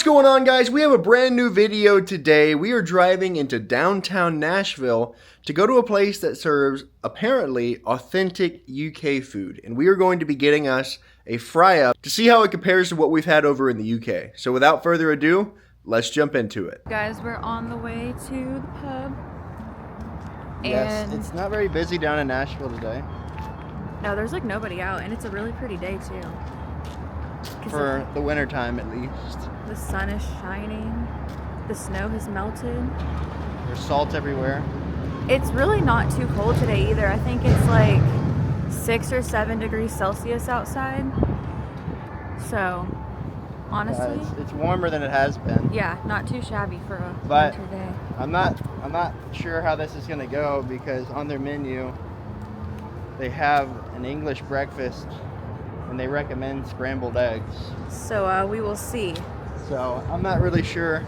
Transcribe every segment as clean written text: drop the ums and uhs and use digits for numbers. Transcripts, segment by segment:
What's going on, guys? We have a brand new video today. We are driving into downtown Nashville to go to a place that serves apparently authentic UK food, and we are going to be getting us a fry up to see how it compares to what we've had over in the UK. So without further ado, let's jump into it. Guys, we're on the way to the pub. Yes, And it's not very busy down in Nashville today. no, there's like nobody out, and it's a really pretty day too. For the winter time, at least. The sun is shining. The snow has melted. There's salt everywhere. It's really not too cold today either. I think it's like 6 or 7 degrees Celsius outside. So, honestly, it's warmer than it has been. yeah, not too shabby for a winter day. I'm not sure how this is gonna go because on their menu they have an English breakfast and they recommend scrambled eggs. So we will see. So I'm not really sure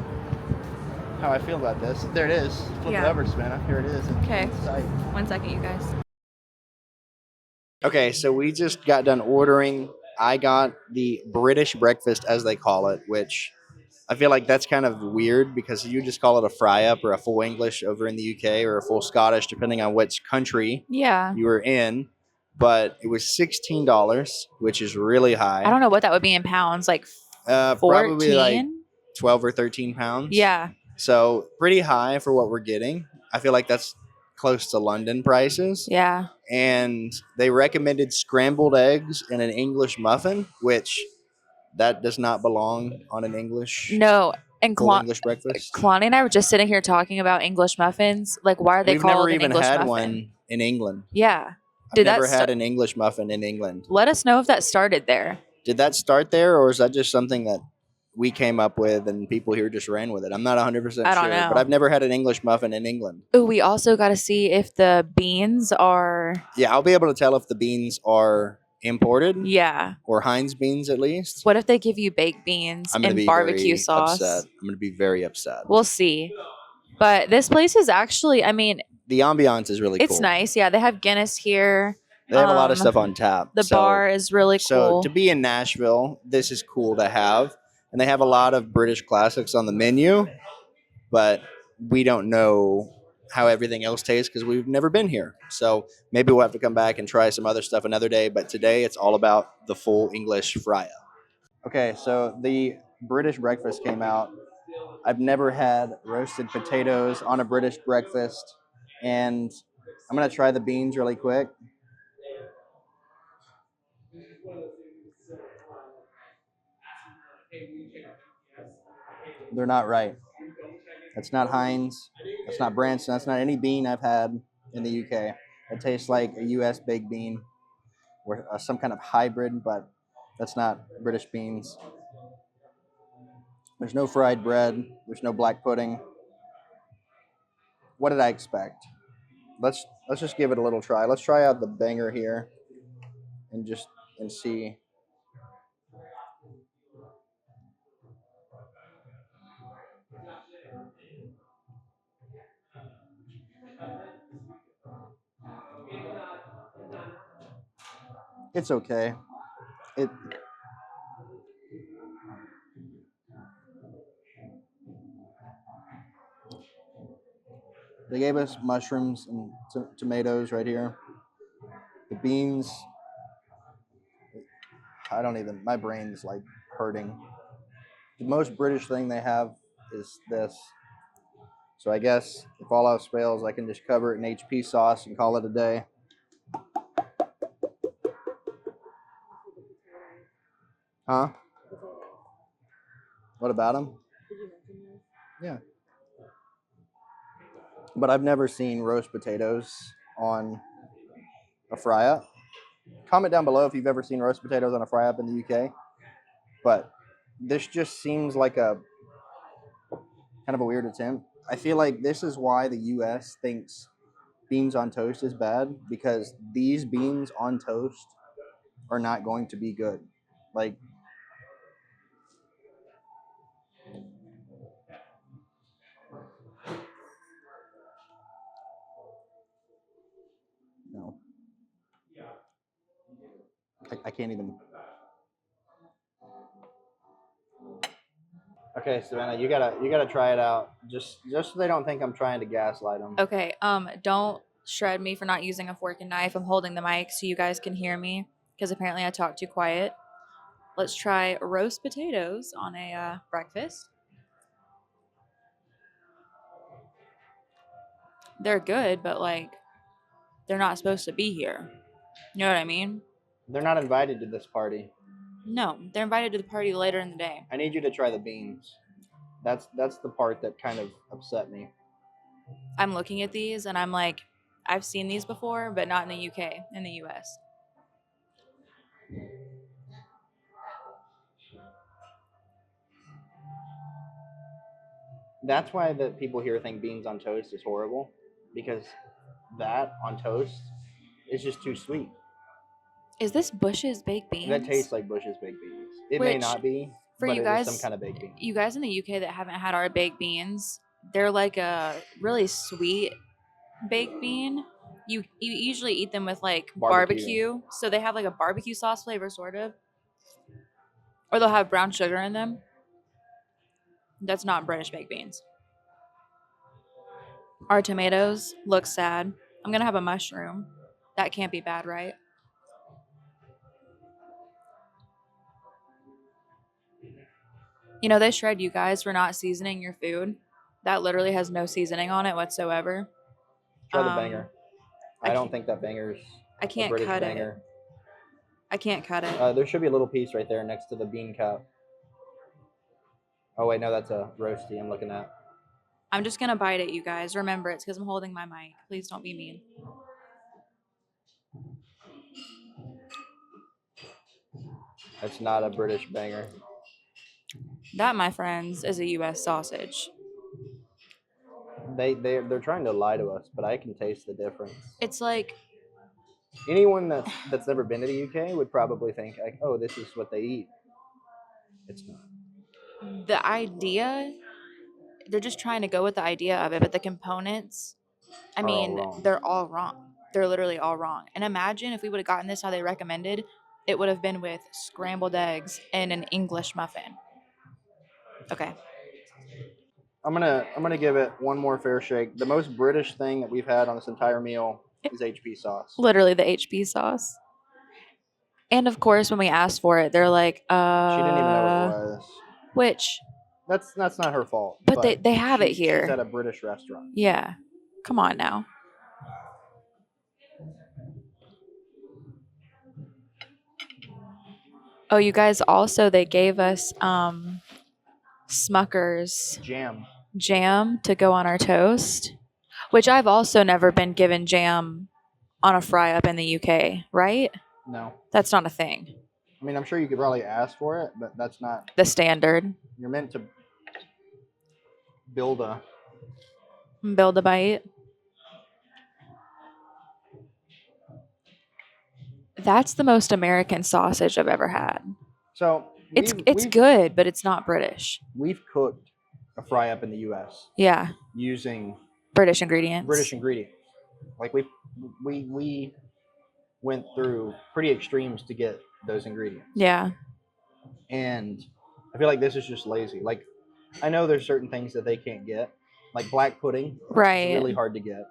how I feel about this. There it is. Flip it over, Savannah. Here it is. Okay. 1 second, you guys. Okay, so we just got done ordering. I got the British breakfast, as they call it, which I feel like that's kind of weird because you just call it a fry up or a full English over in the UK or a full Scottish, depending on which country you were in. But it was $16, which is really high. I don't know what that would be in pounds, like 14? Probably like 12 or 13 pounds. Yeah. So pretty high for what we're getting. I feel like that's close to London prices. Yeah. And they recommended scrambled eggs and an English muffin, which that does not belong on an English. No. And English breakfast. Kalani and I were just sitting here talking about English muffins. Like, why are they called an English muffin? We've never even had one in England. Yeah. I've never had an English muffin in England. Let us know if that started there. Did that start there, or is that just something that we came up with and people here just ran with it? I'm not 100% sure. I don't know. But I've never had an English muffin in England. Oh, we also got to see if the beans are... Yeah, I'll be able to tell if the beans are imported. Yeah. Or Heinz beans, at least. What if they give you baked beans and barbecue sauce? Upset. I'm going to be very upset. We'll see. But this place is actually, I mean... The ambiance is really cool. It's nice. Yeah, they have Guinness here. They have a lot of stuff on tap. The bar is really cool. So to be in Nashville, this is cool to have. And they have a lot of British classics on the menu. But we don't know how everything else tastes because we've never been here. So maybe we'll have to come back and try some other stuff another day. But today it's all about the full English fry up. Okay, so the British breakfast came out. I've never had roasted potatoes on a British breakfast. And I'm going to try the beans really quick. They're not right. That's not Heinz. That's not Branson. That's not any bean I've had in the UK. It tastes like a US baked bean or some kind of hybrid, but that's not British beans. There's no fried bread. There's no black pudding. What did I expect? Let's just give it a little try. Let's try out the banger here and see. It's okay. They gave us mushrooms and tomatoes right here. The beans, my brain's like hurting. The most British thing they have is this. So I guess if all else fails, I can just cover it in HP sauce and call it a day. Huh? What about them? Yeah. But I've never seen roast potatoes on a fry up. Comment down below if you've ever seen roast potatoes on a fry up in the UK. But this just seems like a kind of a weird attempt. I feel like this is why the US thinks beans on toast is bad, because these beans on toast are not going to be good. Like, no. I can't even. Okay, Savannah, you gotta try it out. Just so they don't think I'm trying to gaslight them. Okay, don't shred me for not using a fork and knife. I'm holding the mic so you guys can hear me because apparently I talk too quiet. Let's try roast potatoes on a breakfast. They're good, but like they're not supposed to be here. You know what I mean? They're not invited to this party. No, they're invited to the party later in the day. I need you to try the beans. That's the part that kind of upset me. I'm looking at these and I'm like, I've seen these before, but not in the UK, in the US. That's why the people here think beans on toast is horrible, because that on toast is just too sweet. Is this Bush's baked beans? That tastes like Bush's baked beans. It may Which, not be, for but you it guys, is some kind of baked bean. you guys in the UK that haven't had our baked beans, they're like a really sweet baked bean. You usually eat them with like barbecue. So they have like a barbecue sauce flavor, sort of. Or they'll have brown sugar in them. That's not British baked beans. Our tomatoes look sad. I'm going to have a mushroom. That can't be bad, right? You know, they shred you guys for not seasoning your food. That literally has no seasoning on it whatsoever. Try the banger. I don't can't- think that banger's I a can't British cut banger. it. I can't cut it. There should be a little piece right there next to the bean cup. Oh wait, no, that's a roasty I'm looking at. I'm just going to bite it, you guys. Remember, it's because I'm holding my mic. Please don't be mean. That's not a British banger. That, my friends, is a US sausage. They're trying to lie to us, but I can taste the difference. It's like Anyone that's never been to the UK would probably think like, oh, this is what they eat. It's not. the idea, they're just trying to go with the idea of it, but the components, I mean, they're all wrong. They're literally all wrong. And imagine if we would have gotten this how they recommended, it would have been with scrambled eggs and an English muffin. Okay. I'm gonna give it one more fair shake. The most British thing that we've had on this entire meal is HP sauce. Literally the HP sauce. And of course, when we asked for it, they're like, She didn't even know what it was. Which? That's not her fault. But they have it here. She's at a British restaurant. Yeah. Come on now. Oh, you guys, also they gave us Smucker's jam to go on our toast, which I've also never been given jam on a Fryup in the UK, right? No. That's not a thing. I mean, I'm sure you could probably ask for it, but that's not the standard. You're meant to build a bite. That's the most American sausage I've ever had. So it's good, but it's not British. We've cooked a Fryup in the U.S. Yeah. Using British ingredients. Like we went through pretty extremes to get those ingredients. Yeah. And I feel like this is just lazy. Like, I know there's certain things that they can't get, like black pudding. Right. It's really hard to get.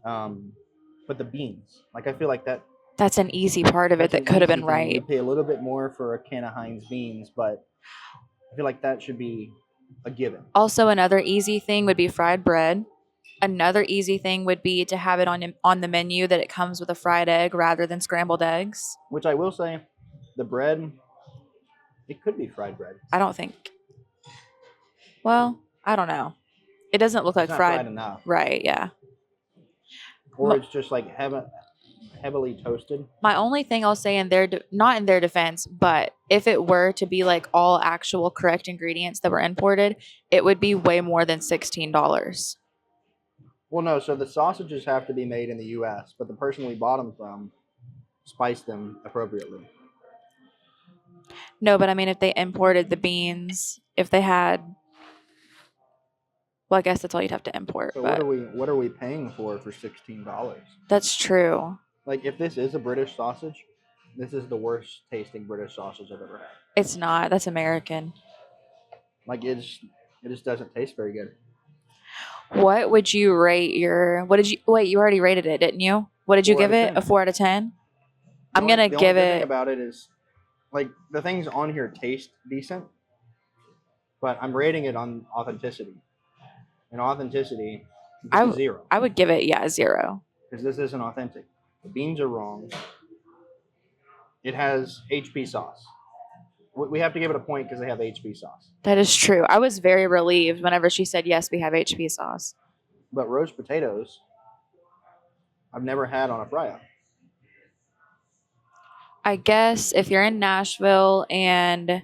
But the beans, like I feel like that's an easy part of it that could have been right. You pay a little bit more for a can of Heinz beans, but I feel like that should be a given. Also, another easy thing would be fried bread. Another easy thing would be to have it on the menu that it comes with a fried egg rather than scrambled eggs. Which I will say, the bread, it could be fried bread. I don't think. Well, I don't know. It doesn't look like fried enough. Right, yeah. Or it's just like heavily toasted. My only thing I'll say not in their defense, but if it were to be like all actual correct ingredients that were imported, it would be way more than $16. Well, no, so the sausages have to be made in the U.S., but the person we bought them from spiced them appropriately. No, but I mean, if they imported the beans, if they had, well, I guess that's all you'd have to import. So but what are we paying for $16? That's true. Like, if this is a British sausage, this is the worst tasting British sausage I've ever had. It's not. That's American. Like it just doesn't taste very good. What would you rate your? What did you wait? You already rated it, didn't you? What did you 4 out give of it? 10. A 4 out of 10. The I'm only, gonna the only give good thing it. about it is, like, the things on here taste decent, but I'm rating it on authenticity. And authenticity, I it's a 0 I would give it 0. because this isn't authentic. The beans are wrong. It has HP sauce. We have to give it a point because they have HP sauce. That is true. I was very relieved whenever she said yes, we have HP sauce. But roast potatoes, I've never had on a fry-up. I guess if you're in Nashville and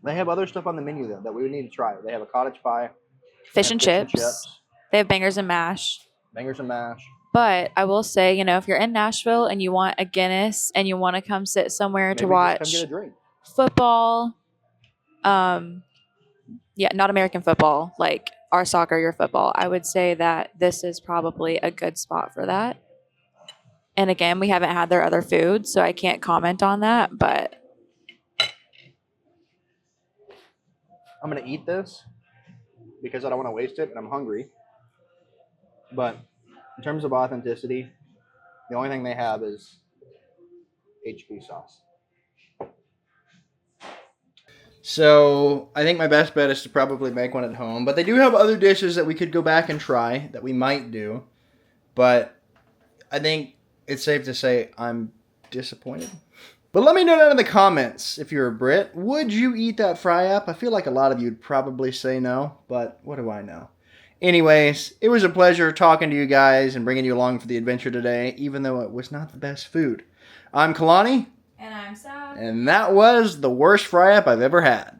They have other stuff on the menu though that we would need to try. They have a cottage pie, fish and chips, they have bangers and mash. bangers and mash. But I will say, if you're in Nashville and you want a Guinness and you want to come sit somewhere Maybe to just watch come get a drink. football, yeah, not American football, like our soccer, your football, I would say that this is probably a good spot for that. And again, we haven't had their other food, so I can't comment on that, but I'm gonna eat this because I don't want to waste it and I'm hungry. But in terms of authenticity, the only thing they have is HP sauce. So I think my best bet is to probably make one at home. But they do have other dishes that we could go back and try that we might do. But I think it's safe to say I'm disappointed. But let me know down in the comments if you're a Brit. Would you eat that fry-up? I feel like a lot of you would probably say no, but what do I know? Anyways, it was a pleasure talking to you guys and bringing you along for the adventure today, even though it was not the best food. I'm Kalani. And I'm Sav. And that was the worst fry-up I've ever had.